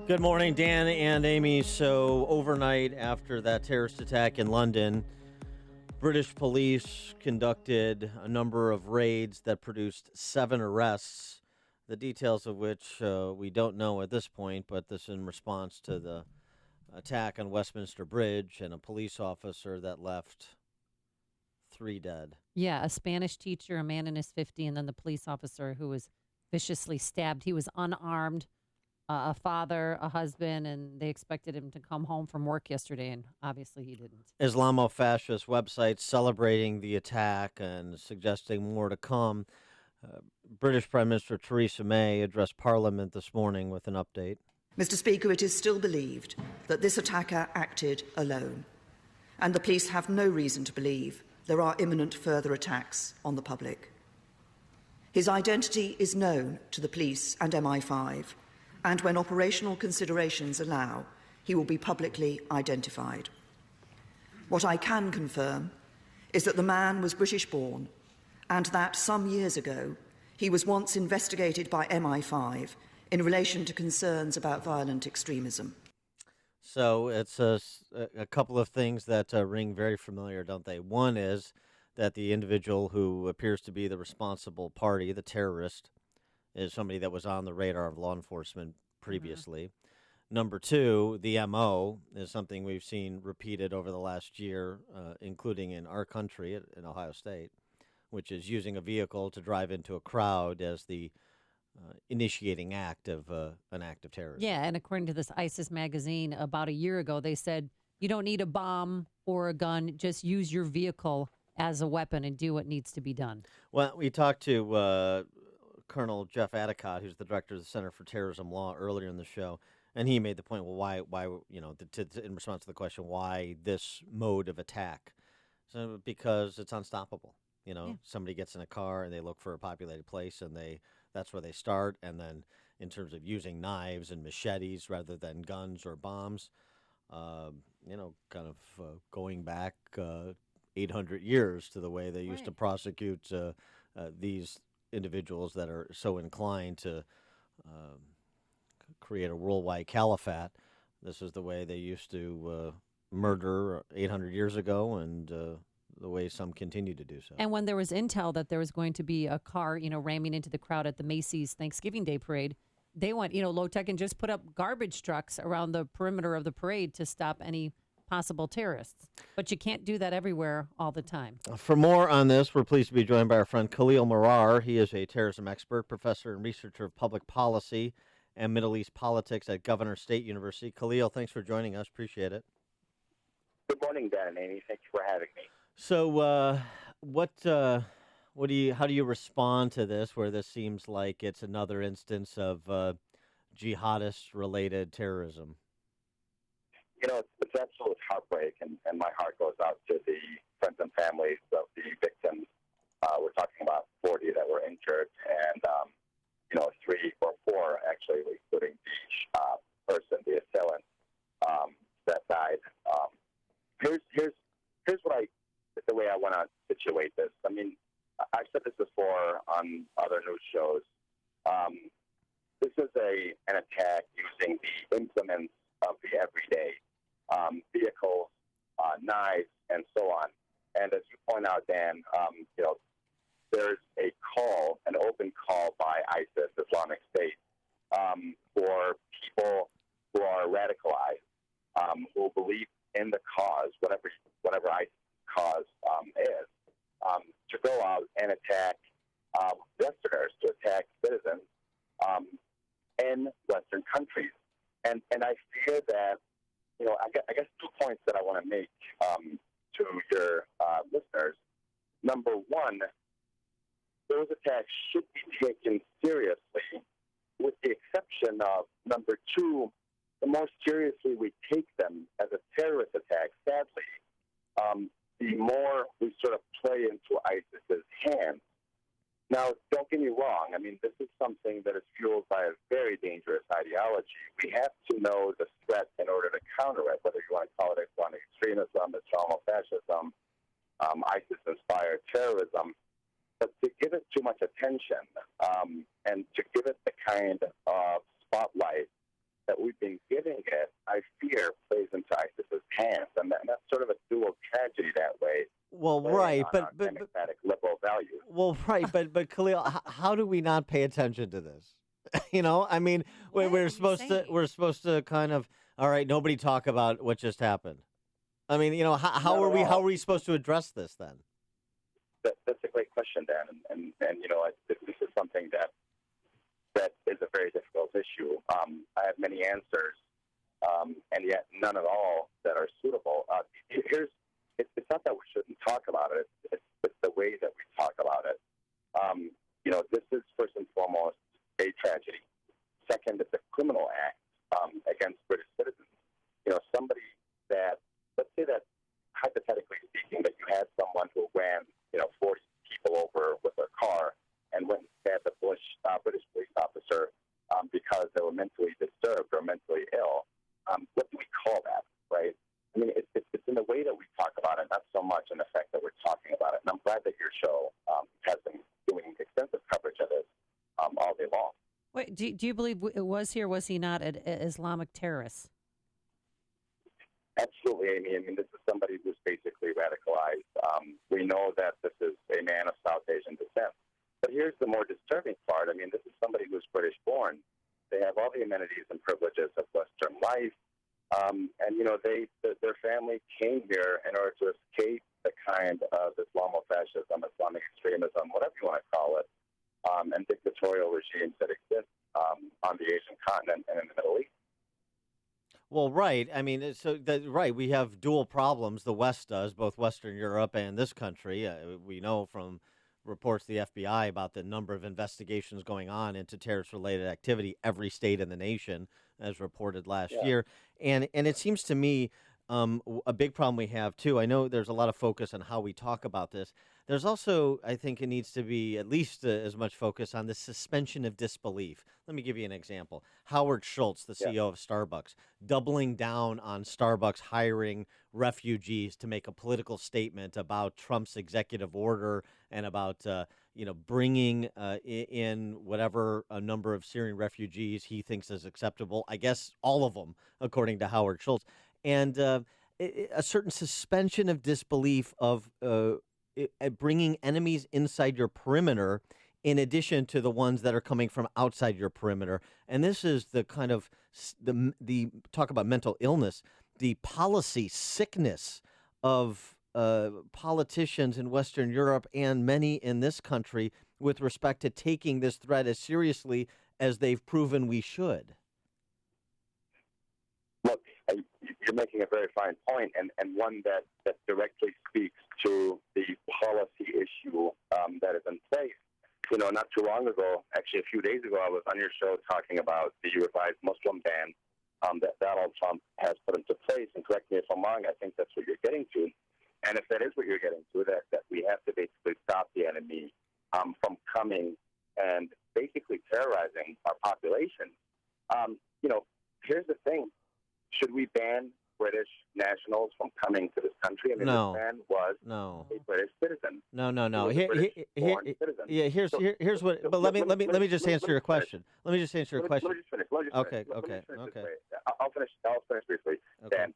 Good morning, Dan and Amy. So, overnight after that terrorist attack in London, British police conducted a number of raids that produced 7 arrests, the details of which we don't know at this point, but this in response to the attack on Westminster Bridge and a police officer that left 3 dead. Yeah, a Spanish teacher, a man in his 50s, and then the police officer who was viciously stabbed. He was unarmed, a father, a husband, and they expected him to come home from work yesterday, and obviously he didn't. Islamofascist websites celebrating the attack and suggesting more to come. British Prime Minister Theresa May addressed Parliament this morning with an update. Mr. Speaker, it is still believed that this attacker acted alone, and the police have no reason to believe there are imminent further attacks on the public. His identity is known to the police and MI5, and when operational considerations allow, he will be publicly identified. What I can confirm is that the man was British-born, and that some years ago he was once investigated by MI5 in relation to concerns about violent extremism. So it's a couple of things that ring very familiar, don't they? One is that the individual who appears to be the responsible party, the terrorist, is somebody that was on the radar of law enforcement previously. Number two, the MO is something we've seen repeated over the last year, including in our country, in Ohio State, which is using a vehicle to drive into a crowd as the initiating act of an act of terrorism. Yeah, and according to this ISIS magazine, about a year ago, they said you don't need a bomb or a gun, just use your vehicle as a weapon and do what needs to be done. Well, we talked to Colonel Jeff Adicott, who's the director of the Center for Terrorism Law, earlier in the show, and he made the point, well, why in response to the question, why this mode of attack? So because it's unstoppable. Somebody gets in a car and they look for a populated place, and that's where they start. And then in terms of using knives and machetes rather than guns or bombs, going back 800 years to the way they used to prosecute these individuals that are so inclined to create a worldwide caliphate. This is the way they used to murder 800 years ago, and the way some continue to do so. And when there was intel that there was going to be a car, ramming into the crowd at the Macy's Thanksgiving Day parade, they went, low tech and just put up garbage trucks around the perimeter of the parade to stop any possible terrorists. But you can't do that everywhere all the time. For more on this, we're pleased to be joined by our friend Khalil Marrar. He is a terrorism expert, professor and researcher of public policy and Middle East politics at Governor State University. Khalil, thanks for joining us. Appreciate it. Good morning, Dan and Amy. Thank you for having me. So, how do you respond to this, where this seems like it's another instance of jihadist-related terrorism? It's absolute heartbreak, and my heart goes out to the friends and families of the victims. We're talking about 40 that were injured, and 3 or 4 actually, including the person, the assailant, that died. Here's the way I want to situate this. I mean, I've said this before on other news shows. This is an attack using the implements of the everyday, vehicles, knives, and so on. And as you point out, Dan, there's an open call by ISIS, Islamic State, for people who are radicalized, who believe in the cause, whatever ISIS cause is, to go out and attack Westerners, to attack citizens in Western countries. And I fear that, I guess 2 points that I want to make to your listeners. Number one, those attacks should be taken seriously, with the exception of, number two, the more seriously we take them as a terrorist attack, sadly, the more we sort of play into ISIS's hands. Now, don't get me wrong. I mean, this is something that is fueled by a very dangerous ideology. We have to know the threat in order to counter it, whether you want to call it Islamic extremism, Islamofascism, ISIS-inspired terrorism. But to give it too much attention and to give it the kind of spotlight that we've been giving it, I fear, plays into ISIS's hands, and that's sort of a dual tragedy that way, Well, playing right, on our but democratic liberal values. well, right, but Khalil, how do we not pay attention to this? I mean, What we're are you supposed to saying? kind of, all right, nobody talk about what just happened. I mean, how Not are at we all. supposed to address this then? That's a great question, Dan, and this is something that is a very difficult issue. I have many answers, and yet none at all that are suitable. It's not that we shouldn't talk about it. It's the way that we talk about it. This is first and foremost a tragedy. Second, it's a criminal act against British citizens. Somebody that, let's say that, hypothetically speaking, that you had someone who ran, 40 people over with their car and went and stabbed a British police officer because they were mentally disturbed or mentally ill. What do we call that, right? I mean, it's in the way that we talk about it, not so much in the fact that we're talking about it. And I'm glad that your show has been doing extensive coverage of this all day long. Wait, do you believe was he or was he not an Islamic terrorist? Absolutely, Amy. I mean, this is somebody who's basically radicalized. We know that this is a man of South Asian descent. But here's the more disturbing part. I mean, this is somebody who's British born. They have all the amenities and privileges of Western life. Their family came here in order to escape the kind of Islamofascism, Islamic extremism, whatever you want to call it, and dictatorial regimes that exist on the Asian continent and in the Middle East. Well, right. I mean, right. We have dual problems. The West does, both Western Europe and this country. We know from reports of the FBI about the number of investigations going on into terrorist-related activity, every state in the nation, as reported last Yeah. year. And it seems to me a big problem we have too. I know there's a lot of focus on how we talk about this. There's also, I think, it needs to be at least as much focus on the suspension of disbelief. Let me give you an example. Howard Schultz, the Yeah. CEO of Starbucks, doubling down on Starbucks hiring refugees to make a political statement about Trump's executive order and about bringing in whatever a number of Syrian refugees he thinks is acceptable. I guess all of them, according to Howard Schultz, and a certain suspension of disbelief of bringing enemies inside your perimeter, in addition to the ones that are coming from outside your perimeter. And this is the kind of the talk about mental illness, the policy sickness of politicians in Western Europe and many in this country with respect to taking this threat as seriously as they've proven we should. Look, you're making a very fine point, and one that directly speaks to the policy issue that is in place. Not too long ago, actually a few days ago, I was on your show talking about the revised Muslim ban that Donald Trump has put into place. And correct me if I'm wrong, I think that's what you're getting to. And if that is what you're getting to, that we have to basically stop the enemy from coming and basically terrorizing our population. Here's the thing. Should we ban British nationals from coming to this country? I mean, No. this man was No. a British citizen. No. He was a British-born citizen. Yeah. Here's what. But let me just answer your question. Let me just answer your question. Let me just finish. Okay. Let me Okay. just finish Okay. this way. I'll finish briefly. Okay. Dan,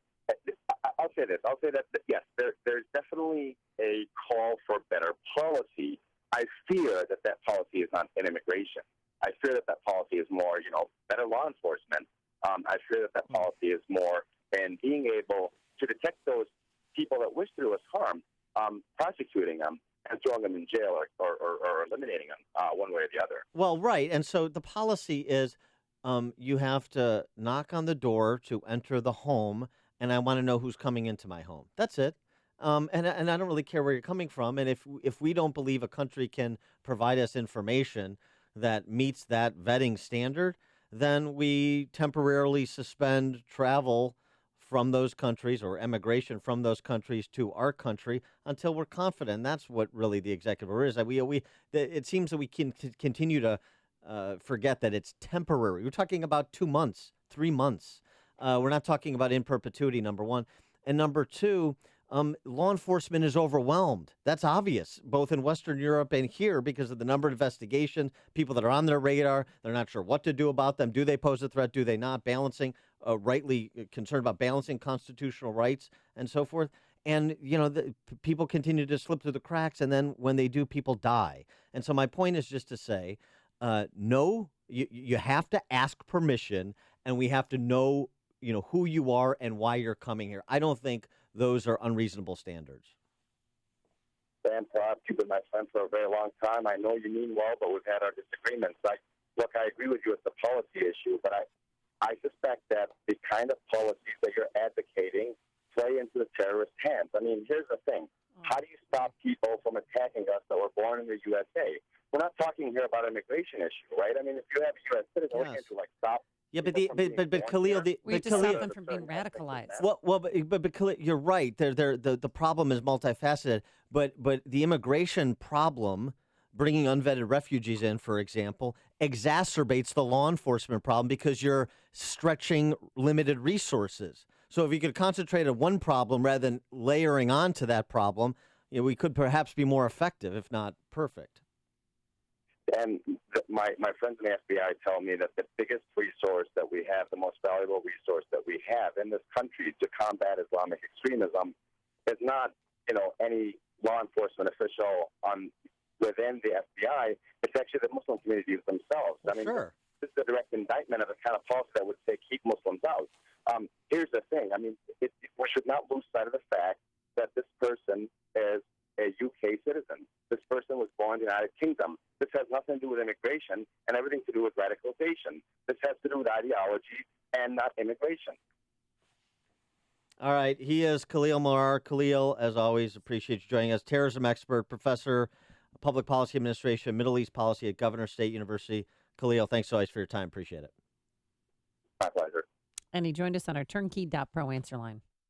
I'll say this. I'll say that yes, there's definitely a call for better policy. I fear that policy is not in immigration. I fear that policy is more, better law enforcement. I fear that policy is more in being able to detect those people that wish to do us harm, prosecuting them and throwing them in jail or eliminating them one way or the other. Well, right. And so the policy is you have to knock on the door to enter the home, and I want to know who's coming into my home. That's it. And I don't really care where you're coming from. And if we don't believe a country can provide us information that meets that vetting standard, then we temporarily suspend travel from those countries or emigration from those countries to our country until we're confident. That's what really the executive order is. It seems that we can continue to forget that it's temporary. We're talking about 2 months, 3 months. We're not talking about in perpetuity, number one. And number two, law enforcement is overwhelmed. That's obvious, both in Western Europe and here, because of the number of investigations, people that are on their radar. They're not sure what to do about them. Do they pose a threat? Do they not? Balancing, rightly concerned about balancing constitutional rights and so forth. And, people continue to slip through the cracks. And then when they do, people die. And so my point is just to say, no, you have to ask permission, and we have to know, who you are and why you're coming here. I don't think those are unreasonable standards. Sam Propp, you've been my friend for a very long time. I know you mean well, but we've had our disagreements. Look, I agree with you. It's a policy issue, but I suspect that the kind of policies that you're advocating play into the terrorist hands. I mean, here's the thing. How do you stop people from attacking us that were born in the USA? We're not talking here about an immigration issue, right? I mean, if you have a U.S. citizen, we can't stop. Yeah, but Khalil, we have to stop them from being radicalized. But Khalil, you're right. The problem is multifaceted. But the immigration problem, bringing unvetted refugees in, for example, exacerbates the law enforcement problem because you're stretching limited resources. So if you could concentrate on one problem rather than layering onto that problem, we could perhaps be more effective, if not perfect. And my friends in the FBI tell me that the biggest resource that we have, the most valuable resource that we have in this country to combat Islamic extremism is not, any law enforcement official within the FBI. It's actually the Muslim communities themselves. Sure. This is a direct indictment of the kind of policy that would say keep Muslims out. Here's the thing. I mean, we should not lose sight of the fact that this person is a UK citizen. This person was born in the United Kingdom. This has nothing to do with immigration and everything to do with radicalization. This has to do with ideology and not immigration. All right. He is Khalil Marrar. Khalil, as always, appreciate you joining us. Terrorism expert, professor, public policy administration, Middle East policy at Governor State University. Khalil, thanks so much for your time. Appreciate it. My pleasure. And he joined us on our turnkey.pro answer line.